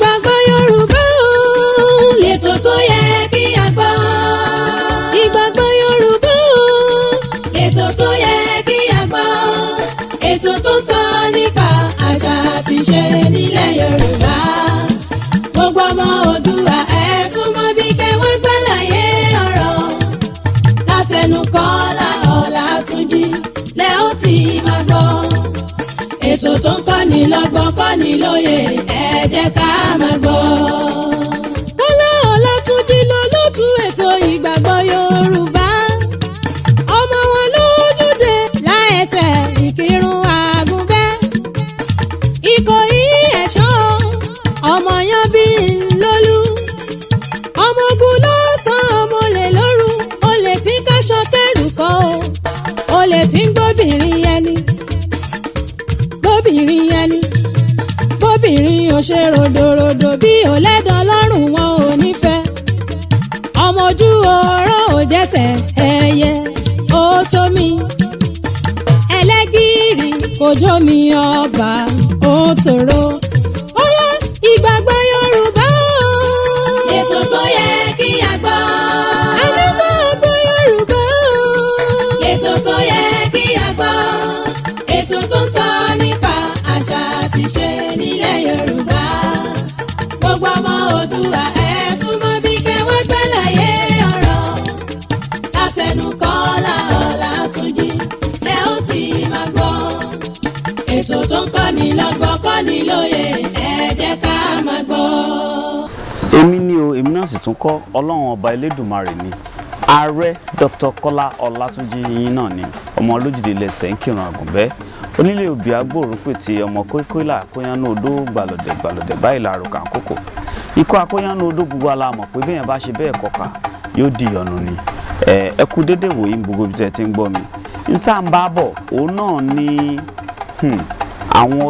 Ìgbàgbọ́ Yorùbá o, lètò tó yẹ kí a gbọ́. Ìgbàgbọ́ Yorùbá o, lètò tó yẹ kí a gbọ́. Ètò tó ń sọ nípa àṣà àti ìṣe nílẹ̀ Yorùbá. Gbogbo ọmọ Oòduà ẹ súnmọ́ bí kẹwọ́n gbàlàyé ọ̀rọ̀. Látẹnu Kọ́lá Ọlátúnjí lẹ ó ti máa gbọ́. Ètò tó ń kọ́ni lọ́gbọ́n kọ́ni lóye ẹ jẹ́ ká máa gbọ́. Kọ́lá Ọlátúnjí lolóòtú ètò Ìgbàgbọ́ Yorùbá. Ọmọ wọn lójúde láẹsẹ̀ Ìkírun Àgùnbẹ́. Ìkòyí ẹ̀ṣọ́ ọmọ yan bí lólú. Ọmọ ogun ló sọ ọmọ olè lóru. Olè tí ń káṣọ kẹrù kọ́ o. Olè tí ń gbóbìnrin ẹni. Gbóbìnrin ẹni. Bóbìnrin ò ṣe ròdòròdò bí òlẹ́dàn lọ́rùn wọn ò nífẹ̀ẹ́. Ọmọ ojú ọ̀rọ̀ ò jẹ́sẹ̀ ẹyẹ ó tó mi. Ẹlẹ́gìrì kò jó mi ọba ó tòrò. Ó yá Ìgbàgbọ́ Yorùbá o. Ètò tó yẹ kí a gbọ́. Ìgbàgbọ́ Yorùbá o. Ètò tó yẹ kí a gbọ́. Ètò tó ń sọ nípa àṣà àti ìṣe nílẹ̀ Yorùbá. Gbogbo ọmọ Oòduà ẹ súnmọ́ bí kẹwọ́n gbàlàyé ọ̀rọ̀. Látẹnu Kọ́lá Ọlátúnjí lẹ ó ti máa gbọ́. Ètò tó ń kọ́ni lọ́gbọ́n kọ́ni lóye ẹ jẹ́ ká máa gbọ́. Èmi ni o, èmi náà sì tún kọ́ Ọlọ́run ọba Elédùmarè ni. Ààrẹ Dr. Kọ́lá Ọlátúnjí yín náà ni ọmọ olójúde lẹ́sẹ̀ ń kírun Àgùnbẹ́. Onílé òbí agbóòrò pètè ọmọ kókóìlà akóyánú odó gbàlọ̀dẹ̀ báyìí lárúkà àkókò. Ikú akóyánú odó gbogbo alámọ̀ pé bẹ́ẹ̀ bá ṣe bẹ́ẹ̀ kọ́ka yóò di ìyọnu ni. Ẹ kú dédé wòye gbogbo ibi tẹ́ ti ń gbọ́ mi. N tá ń bá bọ̀ òun náà ni àwọn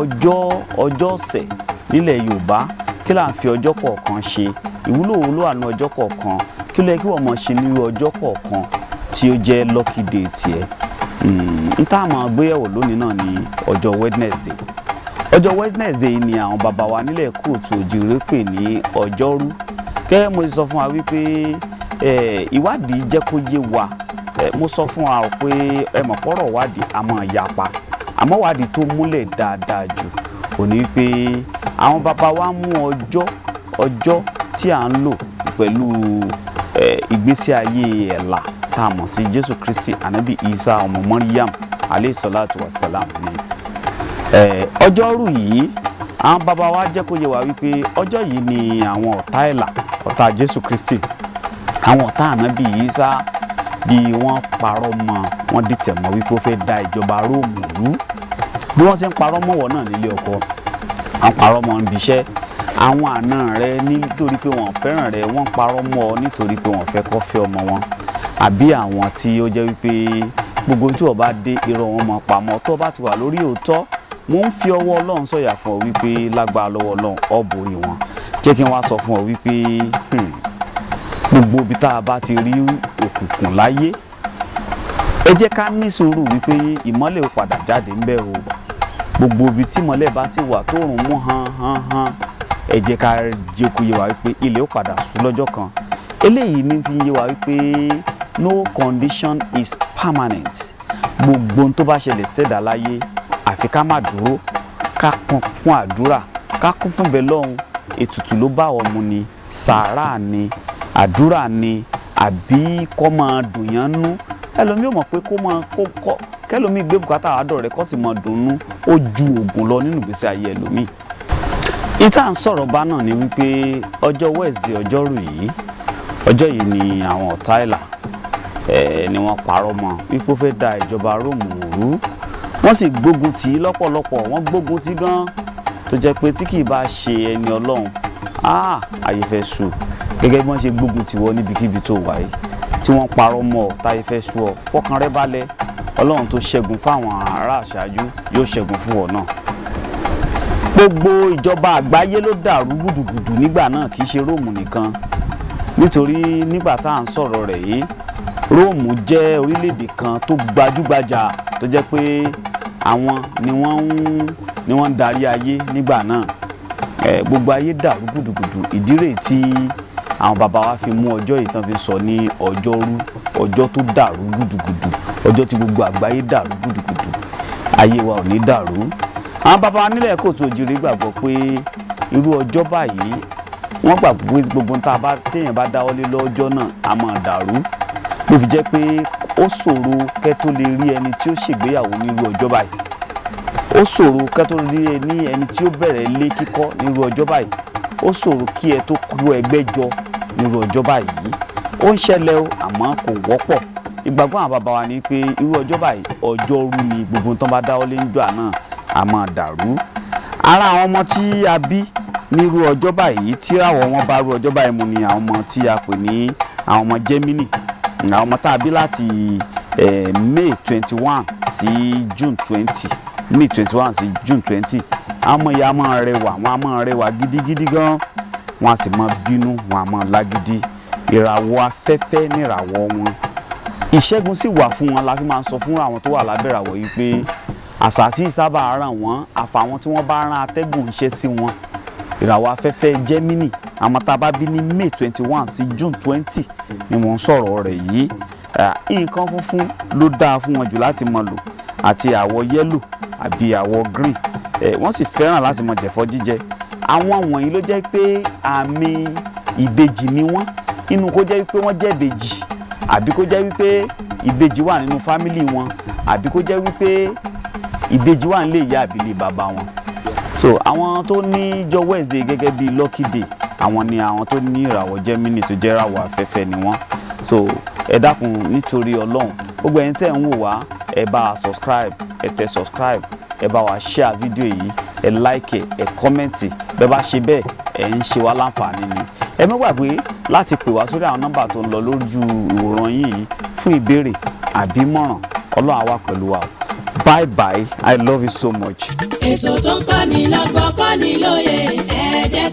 ọjọ́ ọ̀sẹ̀ nílẹ̀ Yorùbá. Kí là ń fi ọjọ́ kọ̀ọ̀kan ṣe? Ìwúlò wo ló wà ní ọjọ́ kọ̀ọ̀kan? Kí ló yẹ kí wọ́n mọ̀ ṣe nírú ọjọ́ kọ̀ọ̀kan tí ó jẹ́ lucky day tiẹ̀? N tá máa gbéyẹ̀wò lónìí náà ni ọjọ́ Wednesday. Ọjọ́ Wednesday ni àwọn bàbá wa nílẹ̀ Kóòtù Òjìrè pè ní ọjọ́rú. Gẹ́gẹ́ mo sọ fún wa wípé ìwádìí jẹ́ kó yé wa. Mo sọ fún wa pé ẹ mọ̀ pọ́rọ̀ wádìí a máa yapa. Àmọ́ wádìí tó múlẹ̀ dáadáa jù kò ní wípé àwọn bàbá wa mú ọjọ́ tí à ń lò pẹ̀lú ìgbésí ayé ẹ̀là tá a mọ̀ sí Jésù Kristi Ànábì Isa ọmọ Maryam alayhi salatu wassalam ni. Ọjọ́rú yìí àwọn bàbá wa jẹ́ kó yé wa wípé ọjọ́ yìí ni àwọn ọ̀tá ẹ̀là, ọ̀tá Jésù Kristi, àwọn ọ̀tá Ànábì Isa bí wọ́n parọ́ mọ́, wọ́n dìtẹ̀ mọ́ wípé ó fẹ́ da ìjọba Róòmù rú. Bí wọ́n ṣe ń parọ́ mọ́wọ́ náà nílé ọkọ, wọ́n parọ́ mọ́ níbi iṣẹ́. Àwọn àna rẹ nítorí pé wọ́n fẹ́ràn rẹ, wọ́n parọ́ mọ́ ọ nítorí pé wọ́n fẹ́ kó fẹ́ ọmọ wọn. Àbí àwọn tí ó jẹ́ wípé gbogbo tí wọ́n bá dé irọ́ wọn mọ́ pamọ́. Tó bá ti wà lórí òótọ́, mo ń fi ọwọ́ Ọlọ́run sọ̀yà fún ọ wípé lágbára lọ́wọ́ Ọlọ́run ọ borí wọn. Jẹ́ kí n wá sọ fún ọ wípé gbogbo ibi tá a bá ti rí òkùnkùn láyé, ẹ jẹ́ ká ní sùúrù wípé ìmọ́lẹ̀ ó padà jáde ńbẹ̀ o. Gbogbo ibi tí ìmọ́lẹ̀ bá sì wà tó rùn mú hàn, ẹ jẹ́ ká jẹ́ kó yé wa wípé ilẹ̀ ó padà ṣú lọ́jọ́ kan. Eléyìí ní fi yé wa wípé no condition is permanent. Gbogbo tó bá ṣẹlẹ̀ ṣẹ̀dá láyé àfi ká má dúró, ká kún fún àdúrà, ká kún fún bẹ́ẹ̀ lọ́hùn. Ètùtù ló bá ọmọ ni, sàárà ni, àdúrà ni, àbí kó máa dùn yán nú. Ẹlòmíì ò mọ̀ pé kẹlòmíì gbé bùkátà àádọ́ rẹ̀ kó sì máa dùnnú ó ju oògùn lọ nínú ìgbésí ayé ẹlòmíì. Ìta ń sọ̀rọ̀ bá náà ni wípé ọjọ́ Wednesday ọjọ́rú yìí, ọjọ́ yìí ni àwọn ọ̀tá ẹ̀là ni wọ́n parọ́ mọ́ wípé ó fẹ́ da ìjọba Róòmù rú. Wọ́n sì gbógun tì í lọ́pọ̀lọpọ̀, wọ́n gbógun tì gan tó jẹ́ pé tí kì í bá ṣe ẹni Ọlọ́run ayé fẹ́ sú. Gẹ́gẹ́ bí wọ́n ṣe gbógun tì wọ́ níbikíbi tó wà yìí tí wọ́n parọ́ mọ́ ọ táyé fẹ́ sú ọ, fọkàn rẹ balẹ̀. Ọlọ́run tó ṣẹ́gun fáwọn ará àṣáájú yóò ṣẹ́gun fún ọ náà. Gbogbo ìjọba àgbáyé ló dàrú gùdùgùdù nígbà náà, kì í ṣe Róòmù nìkan. Nítorí nígbà tá à ń sọ̀rọ̀ rẹ̀ yìí, Róòmù jẹ́ orílẹ̀-èdè kan tó gbajúgbajà tó jẹ́ pé àwọn ni wọ́n ń darí ayé nígbà náà. gbogbo ayé dàrú gùdùgùdù. ìdí rèé tí àwọn bàbá wa fi mú ọjọ́ yìí tán fi sọ ní ọjọ́rú, ọjọ́ tó dàrú gùdùgùdù, ọjọ́ tí gbogbo àgbáyé dàrú gùdùgùdù. Ayé wa ò ní dàrú. Àwọn bàbá wa nílẹ̀ Kóòtù Òjìrè gbàgbọ́ pé irú ọjọ́ báyìí wọ́n gbàgbọ́ pé gbogbo téèyàn bá dáwọ́lé lọ́jọ́ náà a máa dàrú. Ló fi jẹ́ pé ó ṣòro kẹ́ tó lè rí ẹni tí ó ṣègbéyàwó ní irú ọjọ́ báyìí. Ó ṣòro kẹ́ tó rí ẹni tí ó bẹ̀rẹ̀ ilé kíkọ́ ní irú ọjọ́ báyìí. Ó ṣòro kí ẹ tó kó ẹgbẹ́ jọ ní irú ọjọ́ báyìí. Ó ń ṣẹlẹ̀ o, àmọ́ kò wọ́pọ̀. Ìgbàgbọ́ àwọn bàbá wa ni pé irú ọjọ́ báyìí ọjọ́rú ni gbogbo tán bá dáwọ́lé nígbà náà a máa dàrú. Ara àwọn ọmọ tí a bí ní irú ọjọ́ báyìí tí àwọ̀ wọn bá irú ọjọ́ báyìí mu ni àwọn ọmọ tí a pè ní àwọn ọmọ Gemini. Àwọn ọmọ tá a bí láti May 21 sí June 20, May 21 sí June 20. Àwọn ọmọ yìí a máa rẹwà, wọn a máa rẹwà gidigidi gan, wọn a sì máa bínú, wọn a máa lágídí. Ìràwọ̀ afẹ́fẹ́ ní ìràwọ̀ wọn. Ìṣẹ́gun sì wà fún wọn, la fi máa ń sọ fún àwọn tó wà lábẹ́ ìràwọ̀ yìí pé àṣàsí sábà ràn wọ́n, àfàwọn tí wọ́n bá rán atẹ́gùn iṣẹ́ sí wọn. Ìràwọ̀ afẹ́fẹ́ Gemini, àwọn tá a bá bí ní May 21 sí June 20 ni wọ́n ń sọ̀rọ̀ rẹ̀ yìí. Nǹkan funfun ló dáa fún wọn jù láti máa lò, àti àwọ̀ yẹ́lò àbí àwọ̀ green. Wọ́n sì fẹ́ràn láti máa jẹ̀fọ́ jíjẹ. Àwọn wọ̀nyí ló jẹ́ pé àmì ìbejì ni wọ́n. Inú kó jẹ́ wípé wọ́n jẹ́ ìbejì, àbí kó jẹ́ wípé ìbejì wà nínú fámìlì wọn, àbí kó jẹ́ wípé ìbejì wà nílé ìyá àbí ilé bàbá wọn. So àwọn tó ní jọ Wednesday gẹ́gẹ́ bí lucky day, àwọn ni àwọn tó ní ìràwọ̀ Gemini tó jẹ́ ìràwọ̀ afẹ́fẹ́ ni wọ́n. So ẹ dákun nítorí Ọlọ́run, gbogbo ẹ̀yin tẹ́ ń wò wá, ẹ bá wa subscribe, ẹ tẹ subscribe, ẹ bá wa share fídíò yìí, ẹ like ẹ comment. Bẹ́ẹ̀ bá ṣe bẹ́ẹ̀ ẹ ń ṣe wá láǹfààní ni. Ẹ má gbàgbé láti pè wá sórí àwọn nọ́mbà tó ń lọ lójú ìwòran yìí fún ìbéèrè àbí mọ̀ràn. Ọlọ́run á wà pẹ̀lú wa. Bye bye, I love you so much. Ètò tó ń kọ́ni lọ́gbọ́n, kọ́ni lóye, ẹ jẹ́